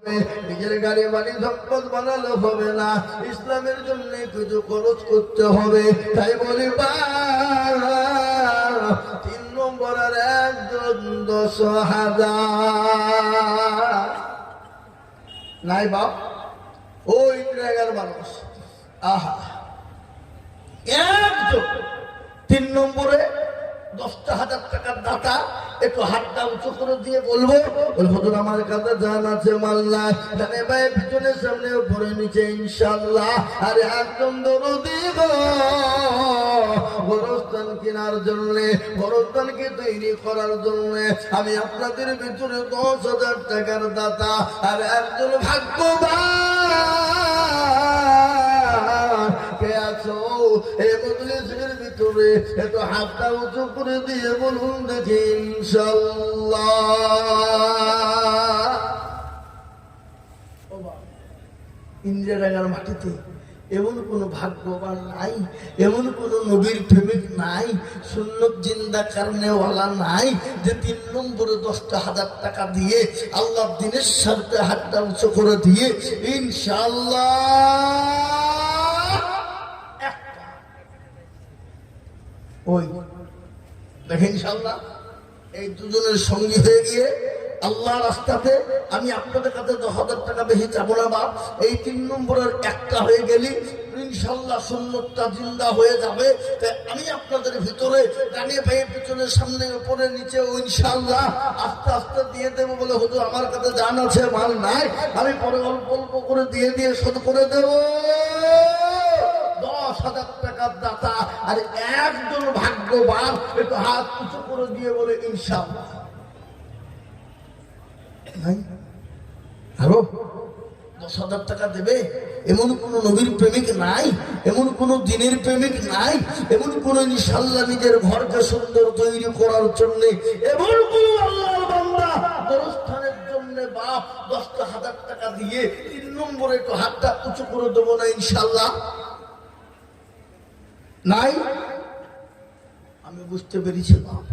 নিজের গাড়ি বাড়ি সম্পদ বানালে হবে না, ইসলামের জন্য কিছু খরচ করতে হবে। তাই বলি 3 নম্বর আর একজন 10,000 নাই বাপ, ওই জায়গার মানুষ। আহা, একজন 3 নম্বরে 10,000 টাকার দাতা। একটু হাতটা উঁচু করে দিয়ে বলবো, হুজুর আমার কাছে জান আছে, মাল নাই, জানে ভাই পিছনে সামনে উপরে নিচে ইনশাআল্লাহ। আর একজন দরদি গো, গোরস্থান কেনার জন্য, গোরস্থানকে তৈরি করার জন্য আমি আপনাদের ভিতরে 10,000 টাকার দাতা। আর একজন ভাগ্যবান কে আছো এই মজলিসের ভিতরে? একটু হাতটা উঁচু করে দিয়ে বলুন দেখি ইনশাআল্লাহ। ইন্দিরা ডাঙ্গার মাটিতে এমন কোন ভাগ্যবান নাই, এমন কোন নবীর প্রেমিক নাই, সুন্নত জিন্দা কারণেওয়ালা নাই যে 3 নম্বরে 10,000 টাকা দিয়ে আল্লাহ দিনের সাথে হাতটা উঁচু করে দিয়ে ইনশাআল্লাহ। ওই দেখেন ইনশাআল্লাহ এই দুজনের সঙ্গী হয়ে গিয়ে আল্লাহ রাস্তাতে আমি আপনাদের কাছে 10,000 টাকা বেশি চাবো না বাপ। এই 3 নম্বরের একটা হয়ে গেলি ইনশাআল্লাহ সুন্নতটা জিন্দা হয়ে যাবে। তাই আমি আপনাদের ভিতরে ডানে পায়ে পিছনে সামনে উপরে নিচে ইনশাআল্লাহ আস্তে আস্তে দিয়ে দেবো। বলে হুজুর আমার কাছে জান আছে, মাল নাই, আমি পরে অল্প অল্প করে দিয়ে দিয়ে শোধ করে দেবো। 10,000 টাকার দাতা আর একজন ভাগ্যবান। একটু হাত উঁচু করে দিয়ে বলে ইনশাআল্লাহ। হ্যালো, 10,000 টাকা দেবে এমন কোন নবীর প্রেমিক নাই, এমন কোন দিনের প্রেমিক নাই, এমন কোন ইনশাআল্লাহ নিজের ঘরকে সুন্দর তৈরি করার জন্য এমন কোন আল্লাহর বান্দা গোরস্থানের জন্য বাপ 10,000 টাকা দিয়ে 3 নম্বরে একটু হাতটা উঁচু করে দেবো না ইনশাআল্লাহ? নাই? আমি বুঝতে পেরেছি বাপ,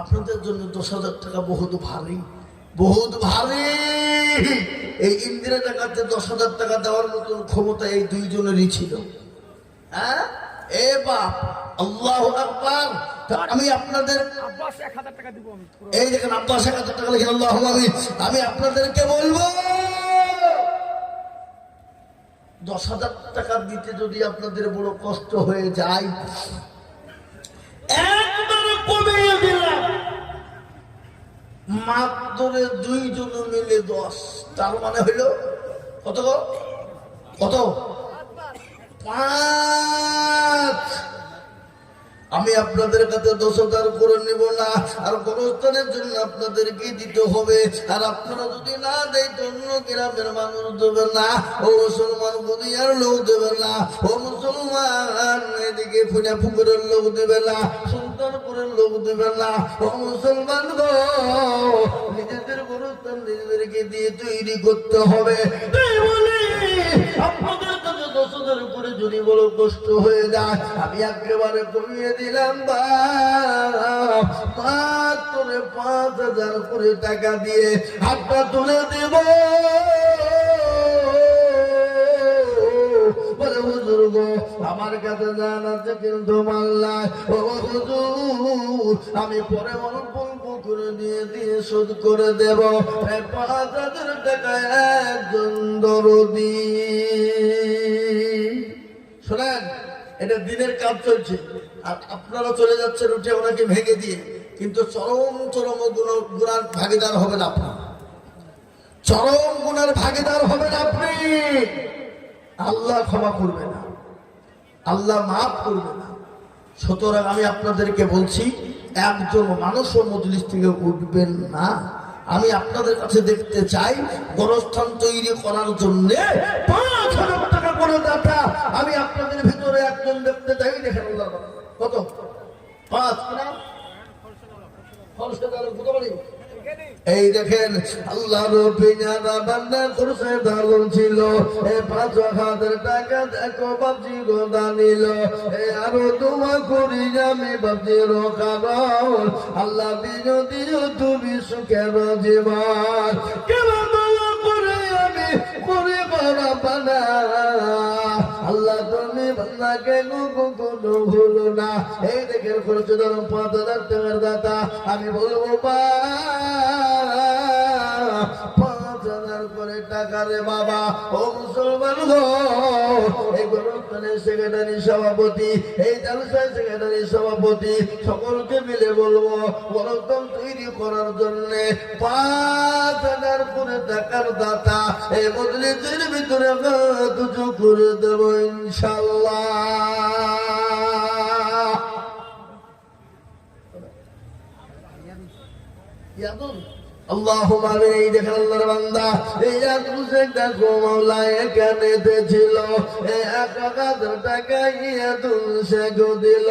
আপনাদের জন্য 10,000 টাকা বহুত ভারী, বহুত ভারী। এই ইন্দিরা টাকাতে 10,000 টাকা দেওয়ার মতন ক্ষমতা এই দুইজনেরই ছিল। হ্যাঁ এ বাপ, আল্লাহু আকবার। আমি আপনাদের আব্বাস 1,000 টাকা দিব। এই দেখেন আব্বাস 1,000 টাকা লিখেন, আল্লাহু আমিন। আমি আপনাদেরকে বলবো 10,000 টাকা দিতে যদি আপনাদের বড় কষ্ট হয়ে যায়, একবারে কমিয়ে দিলাম, মাত্র 2 জন মিলে 10, তার মানে হইল কত? কত? 5। আমি আপনাদের কাছে 10,000 করে নেব না, আর গোরস্থানের জন্য আপনাদেরকে দিতে হবে। আর আপনারা যদি না দেয় অন্য গ্রামের মানুষ দেবে না, ও মুসলমান বদিয়ার লোক দেবে না, ও মুসলমান এদিকে ফুনা পুকুরের লোক দেবে না, সুলতানপুরের লোক দেবে না। ও মুসলমান গো, নিজেদের গোরস্থান নিজেদেরকে দিয়ে তৈরি করতে হবে। তাই বলি আপনাদের কাছে 10,000 করে যদি বড় কষ্ট হয়ে যায়, আমি একেবারে কমিয়ে দিলাম মাত্র 5,000 করে টাকা দিয়ে হাতটা তুলে দেব। বলে হুজুর গো আমার কাছে জান আছে কিন্তু মাল নাই। ও হুজুর আমি পরে অল্প অল্প করে দিয়ে দিয়ে শোধ করে দেব। 5,000 টাকা একজন দরদি। শোনেন, এটা দিনের কাজ চলছে আর আপনারা চলে যাচ্ছেন উঠে ওনাকে ভেঙে দিয়ে, কিন্তু চরম চরম গুনার ভাগিদার হবেন আপনি, চরম গুনার ভাগিদার হবেন আপনি। আল্লাহ ক্ষমা করবে না, আল্লাহ মাফ করবে না। সুতরাং আমি আপনাদেরকে বলছি, একজন মানুষও মজলিস থেকে উঠবেন না। আমি আপনাদের কাছে দেখতে চাই গোরস্থান তৈরি করার জন্য 5,000 টাকা করে দাতা আমি আপনাদের ভিতরে একজন দেখতে চাই। দেখেন কত? 5 এই দেখেন আল্লাহর পেয়ারা বান্দা করছে দারুণ ছিল। 5,000 টাকা দেখো বাপজি গোদা নিল। আরো দোয়া করি আমি বাপজির কারণ আল্লাহ দিও দিও তুমি সুখের জীবন। কেন দোয়া করে আমি আল্লাহ তুমি বান্দাকে কখনো ভুলো না। এই দেখেন খরচ ধরুন 5,000 টাকার দাতা, আমি বলবো 5,000 করে টাকা রে বাবা। ও মুসলমান গো, এই গণতন্ত্রের সেক্রেটারি সভাপতি, এই জালসার সেক্রেটারি সভাপতি, সকলকে মিলে বলবো গণতন্ত্র তৈরি করার জন্য 5,000 করে টাকার দাতা এই মজলিসের ভিতরে আমরা দুটো করে দেব ইনশাআল্লাহ। আল্লাহুম্মা আমিন। এই দেখেন আল্লাহর বান্দা, এই আকুশে দেখো মাওলা এখানে ছিল, এই 1,000 টাকা ইয়াদুল শেখ দিল,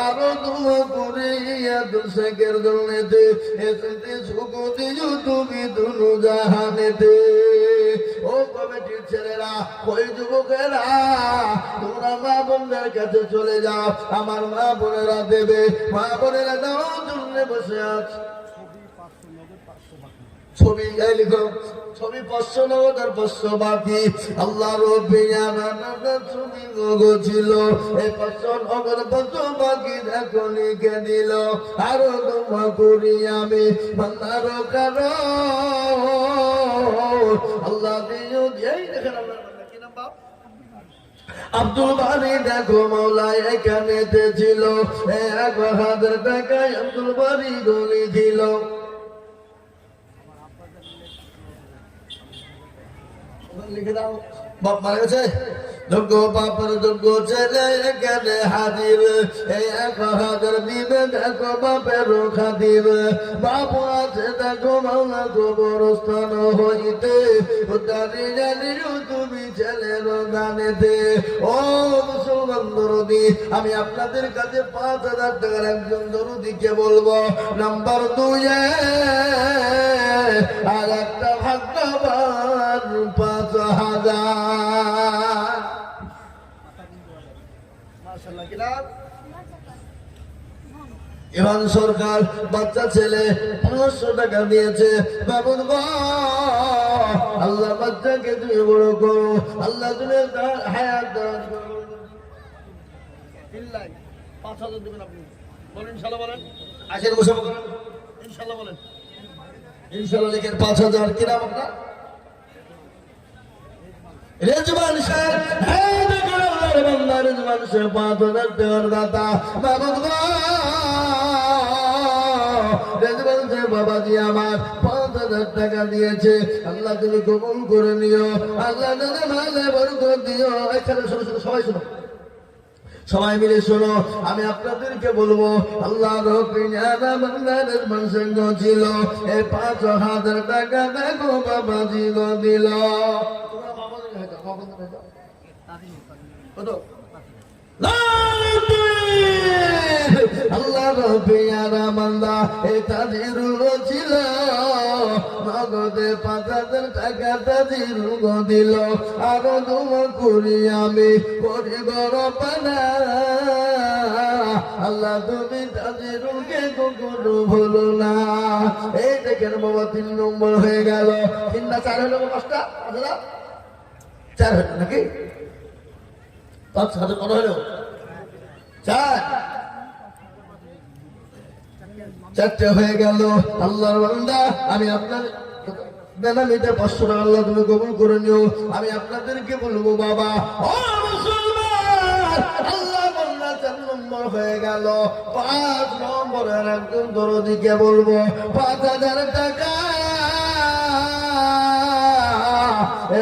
আরো দোয়া করে ইয়াদুল শেখের জন্যতে এসেতে সুখ দিও তুমি দুনু জাহানেতে। ও কমিটির ছেলেরা, ওই যুবকেরা, তোমরা মা বোনদের কাছে চলে যাও, আমার মা বোনেরা দেবে, মা বোনেরা দেওয়ার জন্য বসে আছে। ছবি লিখো, ছবি 500 নগদ আর 500 বাকি। আল্লাহ রব্বি আমাদের ছবি ছিল, এই 500 নগদ 500 বাকি দেখো লিখে দিল, আরো দোয়া করি আমি বান্দার কারো আল্লাহ দিও। এই দেখেন আল্লাহর বান্দা কি নাম বাপ? আব্দুল বারি দেখো মাওলা এখানে ছিল, 1,000 টাকায় আব্দুল বারি গলি ছিল। লিখে দাও, বাপ মারা গেছে, যোগ্য বাপের যোগ্য ছেলে এখানে হাজির, এই 1,000 দিবে দেখো বাপের খাতির। বাবু আছে দেখো মাওলা কবরস্থান হইতে, তুমি ছেলের গানেতে। ও মুসলমান দরদি, আমি আপনাদের কাছে 5,000 টাকার একজন দরদিকে বলবো, নাম্বার 2 আর একটা ভাগ্যবান 5,000। ইমান সরকার বাচ্চা ছেলে 500 টাকা দিয়েছে। বাবুর আল্লাহ বাচ্চাকে তুমি বড় করো, আল্লাহ তুমি হায়াত দান করো। 5,000 দেবেন আপনি, বলেন ইনশাআল্লাহ, বলেন আসেন বসে বলেন ইনশাআল্লাহ, বলেন ইনশাআল্লাহ। লিখেন 5,000। কি নাম আপনার? রেজওয়ান স্যার। এই দেখুন আল্লাহর বান্দা রেজওয়ান স্যার 5,000 টাকার দাতা। রেজওয়ান স্যার বাবাজি আমার 5,000 টাকা দিয়েছে, আল্লাহ তুমি কবুল করে নিও, আল্লাহ তুমি মালে বরকত দিও। এখানে শোনো শোনো, সবাই শোনো, সবাই মিলে শোনো, আমি আপনাদেরকে বলবো আল্লাহর বান্দারের মানুষের ছিল, এই 5,000 টাকা দেখো বাবাজি দিল। আল্লাহ বান্দা এই তাজিরুল ছিল, নগদে 5,000 টাকা তাজিরুল দিল, আরো দোয়া করি আমি করি বড় পানা, আল্লাহ তুমি তাজিরুলকে কখনো ভুলো না। এই দেখেন বাবা 3 নম্বর হয়ে গেল। 3 না 4 হলো? 5টা 4 হলো নাকি? 5,000 কত হলো? 4 4টে হয়ে গেল। আল্লাহর বান্দা আমি আপনার বেনামিতে 500 টাকা আল্লাহ তুমি কবুল করে নিও। আমি আপনাদেরকে বলবো বাবা, ও মুসলমান, আল্লাহ বান্দা 4 নম্বর হয়ে গেল। 5 নম্বরের একজন দরদিকে বলবো 5,000 টাকা।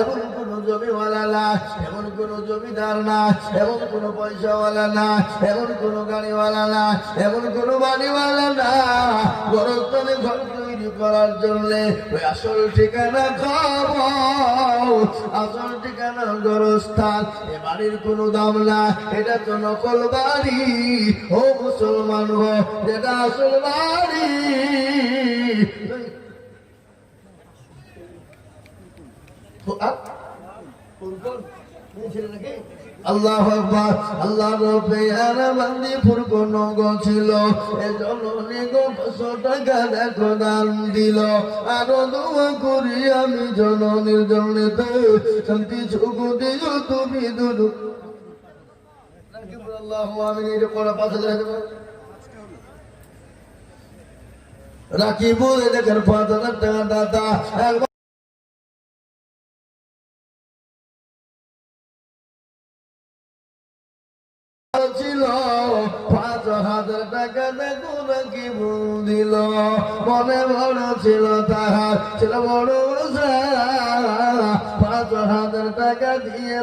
এমন কোন জমিওয়ালা না, এমন কোন জমিদার না, এমন কোন পয়সাওয়ালা না, এমন কোন গাড়িওয়ালা না, এমন কোন বাড়িওয়ালা না, গরস্থানে ঘর তৈরি করার জন্য ওই আসল ঠিকানা খবর, আসল ঠিকানা গরস্থান। এ বাড়ির কোনো দাম না, এটা তো নকল বাড়ি। ও মুসলমান গো, যেটা আসল বাড়ি। আল্লাহু আকবার। আল্লাহর পেয়ারা বান্দি ফুরকন ছিল, এজন্য নিগো 500 টাকা দেখো দান দিল। আরো দোয়া করি আমি জননীর জন্যতে শান্তি সুখ দিও তুমি দুরু। আল্লাহু আমিন। এটা পড়া 5000 রাকিবুল এলাকার 5000 টাকা দাতা ছিল, 5000 টাকা দেখো রাকিবুল দিল। মনে বড় ছিল তাহার, ছিল বড় 5000 টাকা দিয়ে